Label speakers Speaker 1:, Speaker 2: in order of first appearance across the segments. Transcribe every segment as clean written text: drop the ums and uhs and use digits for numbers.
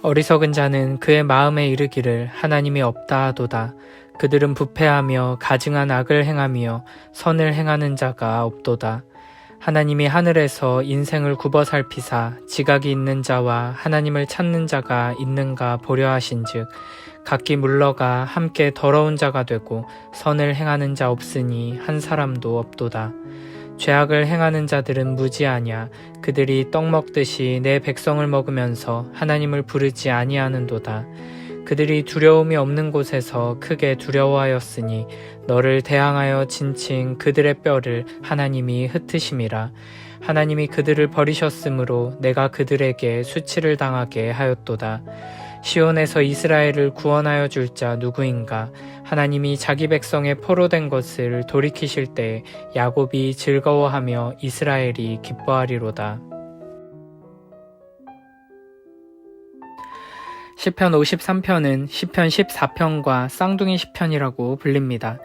Speaker 1: 어리석은 자는 그의 마음에 이르기를 하나님이 없다 하도다. 그들은 부패하며 가증한 악을 행하며 선을 행하는 자가 없도다. 하나님이 하늘에서 인생을 굽어 살피사 지각이 있는 자와 하나님을 찾는 자가 있는가 보려 하신즉 각기 물러가 함께 더러운 자가 되고 선을 행하는 자 없으니 한 사람도 없도다. 죄악을 행하는 자들은 무지하냐. 그들이 떡 먹듯이 내 백성을 먹으면서 하나님을 부르지 아니하는도다. 그들이 두려움이 없는 곳에서 크게 두려워하였으니 너를 대항하여 진친 그들의 뼈를 하나님이 흩으심이라. 하나님이 그들을 버리셨으므로 내가 그들에게 수치를 당하게 하였도다. 시온에서 이스라엘을 구원하여 줄 자 누구인가? 하나님이 자기 백성의 포로된 것을 돌이키실 때 야곱이 즐거워하며 이스라엘이 기뻐하리로다. 시편 53편은 시편 14편과 쌍둥이 시편이라고 불립니다.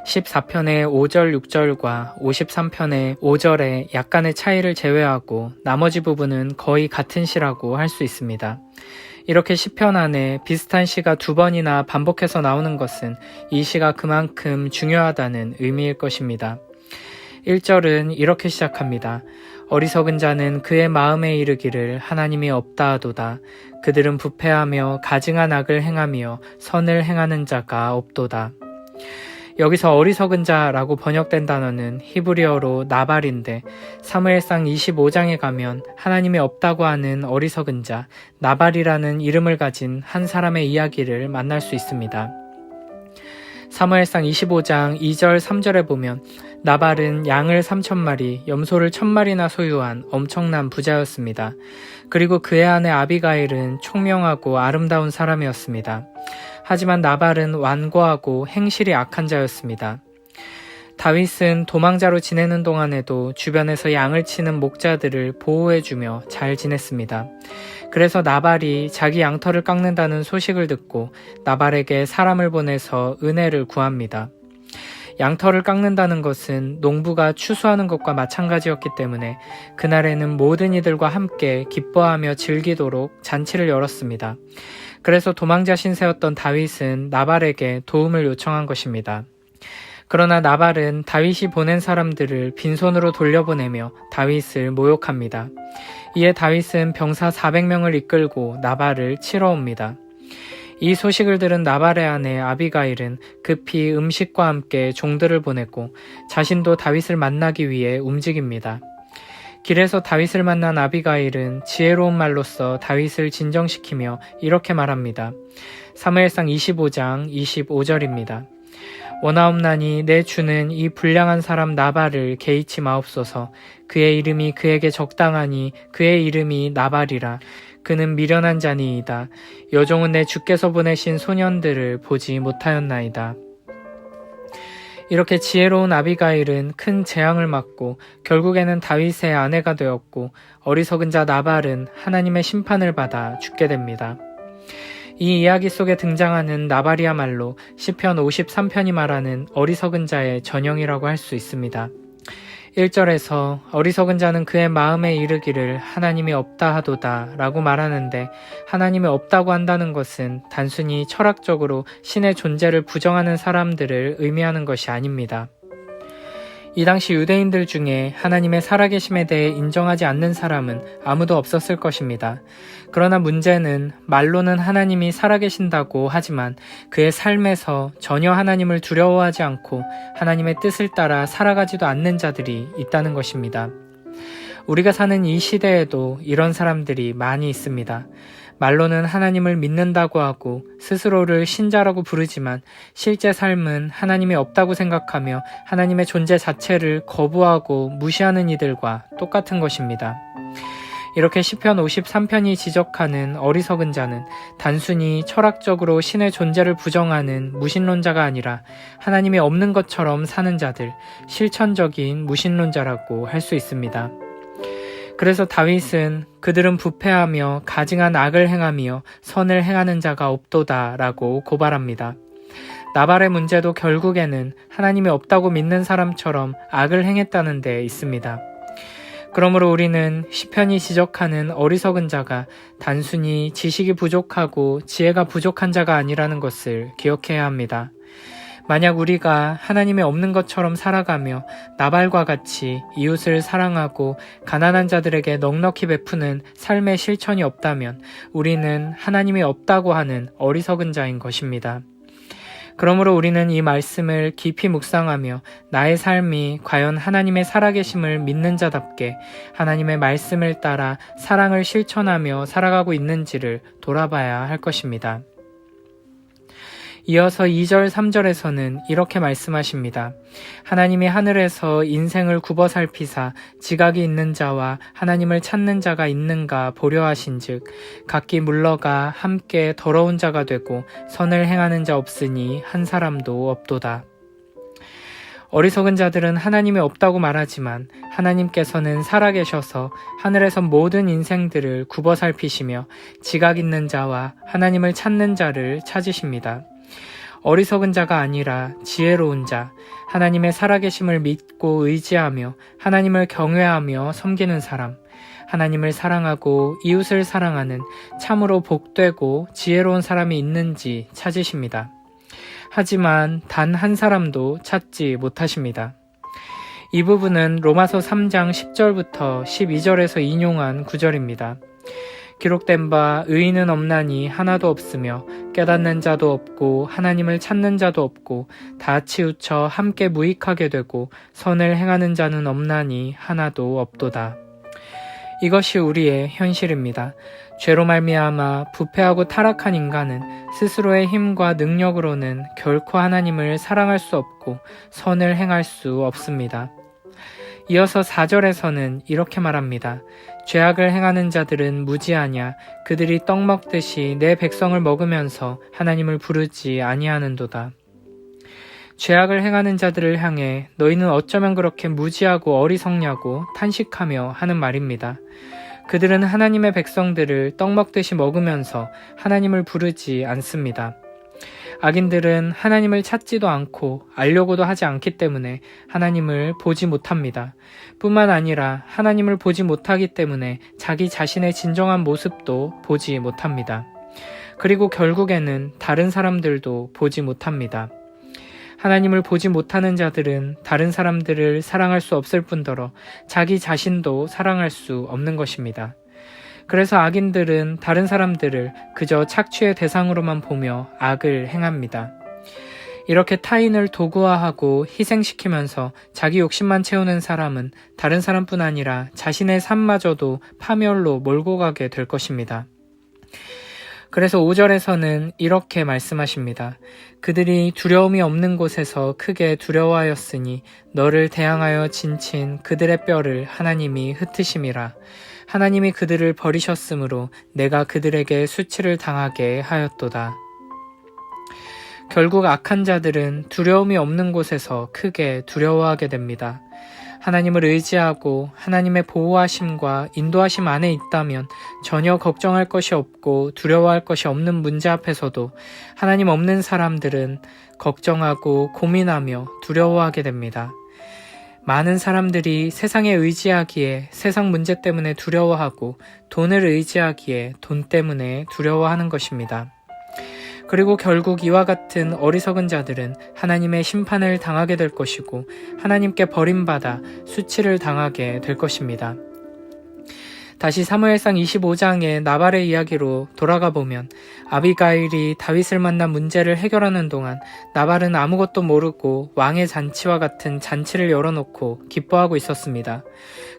Speaker 1: 14편의 5절 6절과 53편의 5절에 약간의 차이를 제외하고 나머지 부분은 거의 같은 시라고 할 수 있습니다. 이렇게 시편 안에 비슷한 시가 두 번이나 반복해서 나오는 것은 이 시가 그만큼 중요하다는 의미일 것입니다. 1절은 이렇게 시작합니다. 어리석은 자는 그의 마음에 이르기를 하나님이 없다 하도다. 그들은 부패하며 가증한 악을 행하며 선을 행하는 자가 없도다. 여기서 어리석은 자라고 번역된 단어는 히브리어로 나발인데 사무엘상 25장에 가면 하나님이 없다고 하는 어리석은 자, 나발이라는 이름을 가진 한 사람의 이야기를 만날 수 있습니다. 사무엘상 25장 2절 3절에 보면 나발은 양을 3,000마리, 염소를 1,000마리나 소유한 엄청난 부자였습니다. 그리고 그의 아내 아비가일은 총명하고 아름다운 사람이었습니다. 하지만 나발은 완고하고 행실이 악한 자였습니다. 다윗은 도망자로 지내는 동안에도 주변에서 양을 치는 목자들을 보호해주며 잘 지냈습니다. 그래서 나발이 자기 양털을 깎는다는 소식을 듣고 나발에게 사람을 보내서 은혜를 구합니다. 양털을 깎는다는 것은 농부가 추수하는 것과 마찬가지였기 때문에 그날에는 모든 이들과 함께 기뻐하며 즐기도록 잔치를 열었습니다. 그래서 도망자 신세였던 다윗은 나발에게 도움을 요청한 것입니다. 그러나 나발은 다윗이 보낸 사람들을 빈손으로 돌려보내며 다윗을 모욕합니다. 이에 다윗은 병사 400명을 이끌고 나발을 치러 옵니다. 이 소식을 들은 나발의 아내 아비가일은 급히 음식과 함께 종들을 보냈고 자신도 다윗을 만나기 위해 움직입니다. 길에서 다윗을 만난 아비가일은 지혜로운 말로써 다윗을 진정시키며 이렇게 말합니다. 사무엘상 25장 25절입니다. 원하옵나니 내 주는 이 불량한 사람 나발을 개의치 마옵소서. 그의 이름이 그에게 적당하니 그의 이름이 나발이라. 그는 미련한 자니이다. 여종은 내 주께서 보내신 소년들을 보지 못하였나이다. 이렇게 지혜로운 아비가일은 큰 재앙을 맞고 결국에는 다윗의 아내가 되었고 어리석은 자 나발은 하나님의 심판을 받아 죽게 됩니다. 이 이야기 속에 등장하는 나발이야말로 시편 53편이 말하는 어리석은 자의 전형이라고 할 수 있습니다. 1절에서 어리석은 자는 그의 마음에 이르기를 하나님이 없다 하도다 라고 말하는데 하나님이 없다고 한다는 것은 단순히 철학적으로 신의 존재를 부정하는 사람들을 의미하는 것이 아닙니다. 이 당시 유대인들 중에 하나님의 살아계심에 대해 인정하지 않는 사람은 아무도 없었을 것입니다. 그러나 문제는 말로는 하나님이 살아계신다고 하지만 그의 삶에서 전혀 하나님을 두려워하지 않고 하나님의 뜻을 따라 살아가지도 않는 자들이 있다는 것입니다. 우리가 사는 이 시대에도 이런 사람들이 많이 있습니다. 말로는 하나님을 믿는다고 하고 스스로를 신자라고 부르지만 실제 삶은 하나님이 없다고 생각하며 하나님의 존재 자체를 거부하고 무시하는 이들과 똑같은 것입니다. 이렇게 시편 53편이 지적하는 어리석은 자는 단순히 철학적으로 신의 존재를 부정하는 무신론자가 아니라 하나님이 없는 것처럼 사는 자들, 실천적인 무신론자라고 할 수 있습니다. 그래서 다윗은 그들은 부패하며 가증한 악을 행하며 선을 행하는 자가 없도다 라고 고발합니다. 나발의 문제도 결국에는 하나님이 없다고 믿는 사람처럼 악을 행했다는 데 있습니다. 그러므로 우리는 시편이 지적하는 어리석은 자가 단순히 지식이 부족하고 지혜가 부족한 자가 아니라는 것을 기억해야 합니다. 만약 우리가 하나님이 없는 것처럼 살아가며 나발과 같이 이웃을 사랑하고 가난한 자들에게 넉넉히 베푸는 삶의 실천이 없다면 우리는 하나님이 없다고 하는 어리석은 자인 것입니다. 그러므로 우리는 이 말씀을 깊이 묵상하며 나의 삶이 과연 하나님의 살아계심을 믿는 자답게 하나님의 말씀을 따라 사랑을 실천하며 살아가고 있는지를 돌아봐야 할 것입니다. 이어서 2절, 3절에서는 이렇게 말씀하십니다. 하나님이 하늘에서 인생을 굽어 살피사 지각이 있는 자와 하나님을 찾는 자가 있는가 보려 하신즉 각기 물러가 함께 더러운 자가 되고 선을 행하는 자 없으니 한 사람도 없도다. 어리석은 자들은 하나님이 없다고 말하지만 하나님께서는 살아계셔서 하늘에서 모든 인생들을 굽어 살피시며 지각 있는 자와 하나님을 찾는 자를 찾으십니다. 어리석은 자가 아니라 지혜로운 자, 하나님의 살아계심을 믿고 의지하며 하나님을 경외하며 섬기는 사람, 하나님을 사랑하고 이웃을 사랑하는 참으로 복되고 지혜로운 사람이 있는지 찾으십니다. 하지만 단 한 사람도 찾지 못하십니다. 이 부분은 로마서 3장 10절부터 12절에서 인용한 구절입니다. 기록된 바 의인은 없나니 하나도 없으며 깨닫는 자도 없고 하나님을 찾는 자도 없고 다 치우쳐 함께 무익하게 되고 선을 행하는 자는 없나니 하나도 없도다. 이것이 우리의 현실입니다. 죄로 말미암아 부패하고 타락한 인간은 스스로의 힘과 능력으로는 결코 하나님을 사랑할 수 없고 선을 행할 수 없습니다. 이어서 4절에서는 이렇게 말합니다. 죄악을 행하는 자들은 무지하냐 그들이 떡 먹듯이 내 백성을 먹으면서 하나님을 부르지 아니하는도다. 죄악을 행하는 자들을 향해 너희는 어쩌면 그렇게 무지하고 어리석냐고 탄식하며 하는 말입니다. 그들은 하나님의 백성들을 떡 먹듯이 먹으면서 하나님을 부르지 않습니다. 악인들은 하나님을 찾지도 않고 알려고도 하지 않기 때문에 하나님을 보지 못합니다. 뿐만 아니라 하나님을 보지 못하기 때문에 자기 자신의 진정한 모습도 보지 못합니다. 그리고 결국에는 다른 사람들도 보지 못합니다. 하나님을 보지 못하는 자들은 다른 사람들을 사랑할 수 없을 뿐더러 자기 자신도 사랑할 수 없는 것입니다. 그래서 악인들은 다른 사람들을 그저 착취의 대상으로만 보며 악을 행합니다. 이렇게 타인을 도구화하고 희생시키면서 자기 욕심만 채우는 사람은 다른 사람뿐 아니라 자신의 삶마저도 파멸로 몰고 가게 될 것입니다. 그래서 5절에서는 이렇게 말씀하십니다. 그들이 두려움이 없는 곳에서 크게 두려워하였으니 너를 대항하여 진친 그들의 뼈를 하나님이 흩으심이라. 하나님이 그들을 버리셨으므로 내가 그들에게 수치를 당하게 하였도다. 결국 악한 자들은 두려움이 없는 곳에서 크게 두려워하게 됩니다. 하나님을 의지하고 하나님의 보호하심과 인도하심 안에 있다면 전혀 걱정할 것이 없고 두려워할 것이 없는 문제 앞에서도 하나님 없는 사람들은 걱정하고 고민하며 두려워하게 됩니다. 많은 사람들이 세상에 의지하기에 세상 문제 때문에 두려워하고 돈을 의지하기에 돈 때문에 두려워하는 것입니다. 그리고 결국 이와 같은 어리석은 자들은 하나님의 심판을 당하게 될 것이고 하나님께 버림받아 수치를 당하게 될 것입니다. 다시 사무엘상 25장의 나발의 이야기로 돌아가 보면 아비가일이 다윗을 만나 문제를 해결하는 동안 나발은 아무것도 모르고 왕의 잔치와 같은 잔치를 열어놓고 기뻐하고 있었습니다.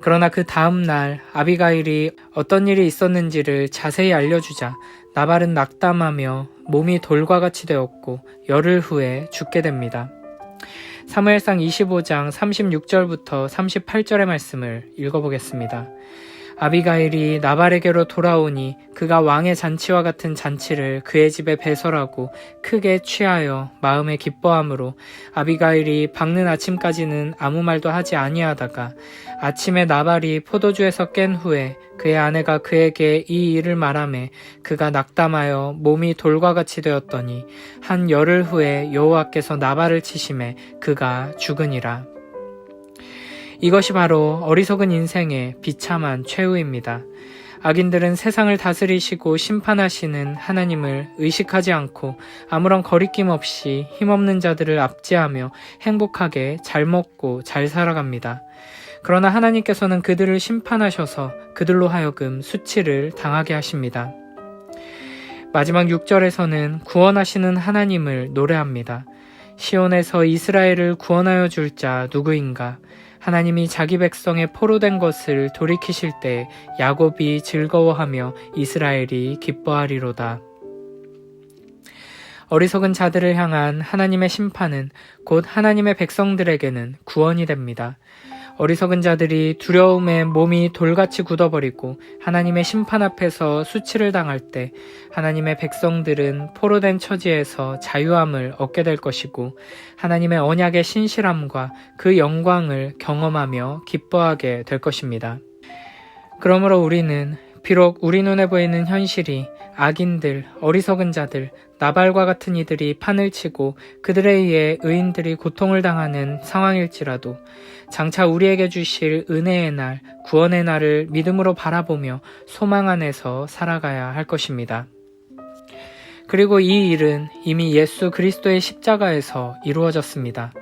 Speaker 1: 그러나 그 다음 날 아비가일이 어떤 일이 있었는지를 자세히 알려주자 나발은 낙담하며 몸이 돌과 같이 되었고 열흘 후에 죽게 됩니다. 사무엘상 25장 36절부터 38절의 말씀을 읽어보겠습니다. 아비가일이 나발에게로 돌아오니 그가 왕의 잔치와 같은 잔치를 그의 집에 배설하고 크게 취하여 마음에 기뻐함으로 아비가일이 밝는 아침까지는 아무 말도 하지 아니하다가 아침에 나발이 포도주에서 깬 후에 그의 아내가 그에게 이 일을 말하매 그가 낙담하여 몸이 돌과 같이 되었더니 한 열흘 후에 여호와께서 나발을 치심에 그가 죽으니라. 이것이 바로 어리석은 인생의 비참한 최후입니다. 악인들은 세상을 다스리시고 심판하시는 하나님을 의식하지 않고 아무런 거리낌 없이 힘없는 자들을 압제하며 행복하게 잘 먹고 잘 살아갑니다. 그러나 하나님께서는 그들을 심판하셔서 그들로 하여금 수치를 당하게 하십니다. 마지막 6절에서는 구원하시는 하나님을 노래합니다. 시온에서 이스라엘을 구원하여 줄 자 누구인가? 하나님이 자기 백성의 포로된 것을 돌이키실 때 야곱이 즐거워하며 이스라엘이 기뻐하리로다. 어리석은 자들을 향한 하나님의 심판은 곧 하나님의 백성들에게는 구원이 됩니다. 어리석은 자들이 두려움에 몸이 돌같이 굳어버리고 하나님의 심판 앞에서 수치를 당할 때 하나님의 백성들은 포로된 처지에서 자유함을 얻게 될 것이고 하나님의 언약의 신실함과 그 영광을 경험하며 기뻐하게 될 것입니다. 그러므로 우리는 비록 우리 눈에 보이는 현실이 악인들, 어리석은 자들, 나발과 같은 이들이 판을 치고 그들에 의해 의인들이 고통을 당하는 상황일지라도 장차 우리에게 주실 은혜의 날, 구원의 날을 믿음으로 바라보며 소망 안에서 살아가야 할 것입니다. 그리고 이 일은 이미 예수 그리스도의 십자가에서 이루어졌습니다.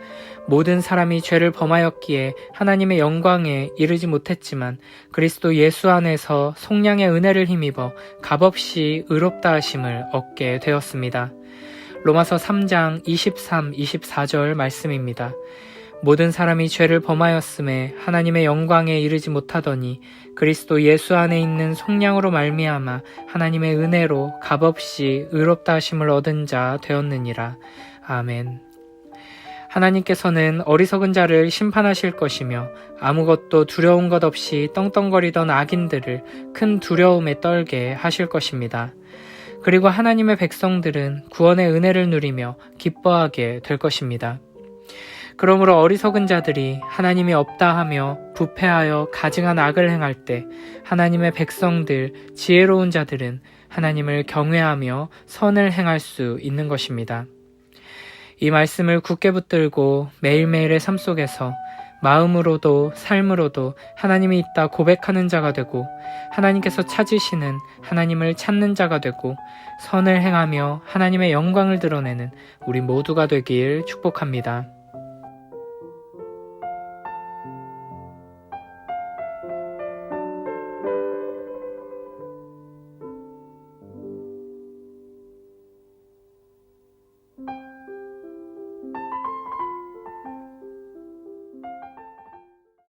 Speaker 1: 모든 사람이 죄를 범하였기에 하나님의 영광에 이르지 못했지만 그리스도 예수 안에서 속량의 은혜를 힘입어 값없이 의롭다 하심을 얻게 되었습니다. 로마서 3장 23, 24절 말씀입니다. 모든 사람이 죄를 범하였음에 하나님의 영광에 이르지 못하더니 그리스도 예수 안에 있는 속량으로 말미암아 하나님의 은혜로 값없이 의롭다 하심을 얻은 자 되었느니라. 아멘. 하나님께서는 어리석은 자를 심판하실 것이며 아무것도 두려운 것 없이 떵떵거리던 악인들을 큰 두려움에 떨게 하실 것입니다. 그리고 하나님의 백성들은 구원의 은혜를 누리며 기뻐하게 될 것입니다. 그러므로 어리석은 자들이 하나님이 없다 하며 부패하여 가증한 악을 행할 때 하나님의 백성들, 지혜로운 자들은 하나님을 경외하며 선을 행할 수 있는 것입니다. 이 말씀을 굳게 붙들고 매일매일의 삶 속에서 마음으로도 삶으로도 하나님이 있다 고백하는 자가 되고 하나님께서 찾으시는 하나님을 찾는 자가 되고 선을 행하며 하나님의 영광을 드러내는 우리 모두가 되길 축복합니다.